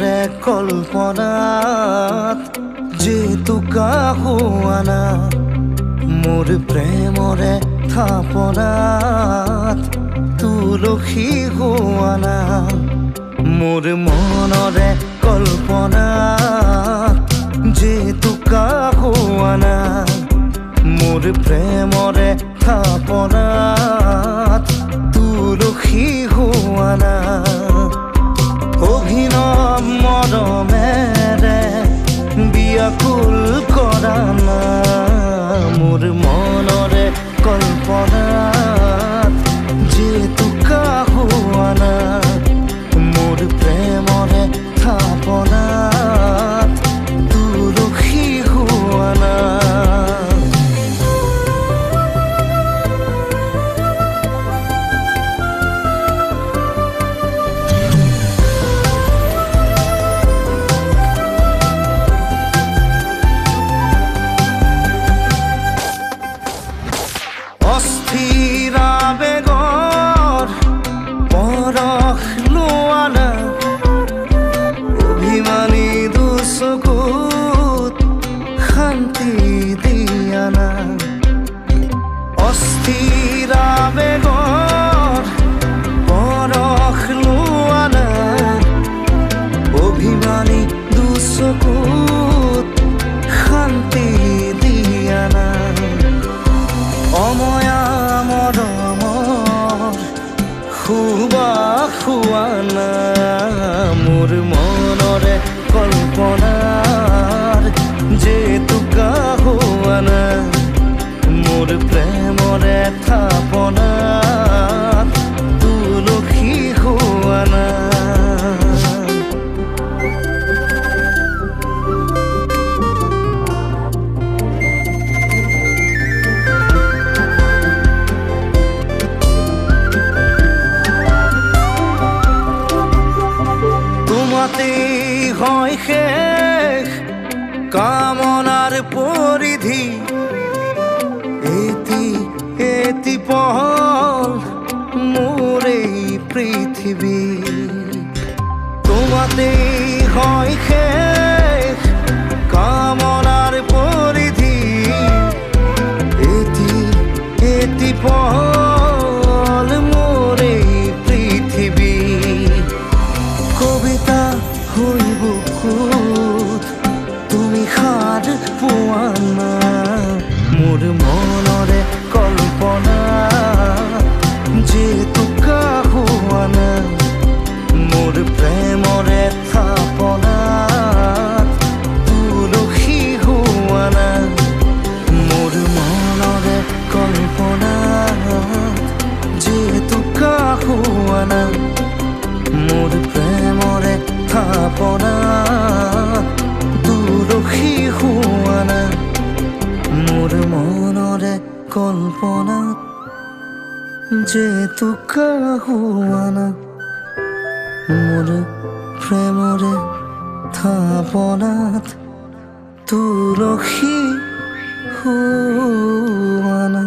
প্ৰেমৰে কল্পনাত যেতুকা হোৱানা মোৰ প্ৰেমৰে থাপনাত তুলসী হোৱানা মোৰ মনৰে কল্পনাত যেতুকা হোৱানা মোৰ প্ৰেমৰে থাপনাত তুলসী হোৱানা অভিনৱ মৰমেৰে বিয়াকুল কৰা না মোৰ মনৰে কল্পনাত যেতুকা হোৱানা মোৰ প্ৰেমৰে থাপনাত তুলসী হোৱানা অস্থিৰ আবেগৰ পৰশ লোৱানা অভিমানী দুচকুত শান্তি দিয়ানা অস্থিৰ আবেগৰ পৰশ লোৱানা অভিমানী দুচকুত শান্তি দিয়ানা অময়া মৰমৰ সুবাস হোৱানা মোৰ মনৰে কল্পনাৰ যেতুকা হোৱানা মোৰ প্ৰেমৰে থাপনাত তুলসী হোৱানা হয় শেষ কামনার পরিধি এটি পহল মোর এই পৃথিবী তোমাতেই হয় শেষ কামনার পরিধি এটি পহল মোর এই পৃথিবী কবিতা হই বুকুত তুমি সাৰ পোৱানা মোৰ মনৰে কল্পনা যেতুকা হোৱানা মোৰ প্ৰেমৰে থাপনাত তুলসী হোৱানা মোৰ মনৰে কল্পনা যেতুকা হোৱানা মোৰ প্ৰেমৰে থাপনাত তুলসী হোৱানা মোৰ মনৰে কল্পনাত যেতুকা হোৱানা মোৰ প্ৰেমৰে থাপনাত তুলসী হোৱানা।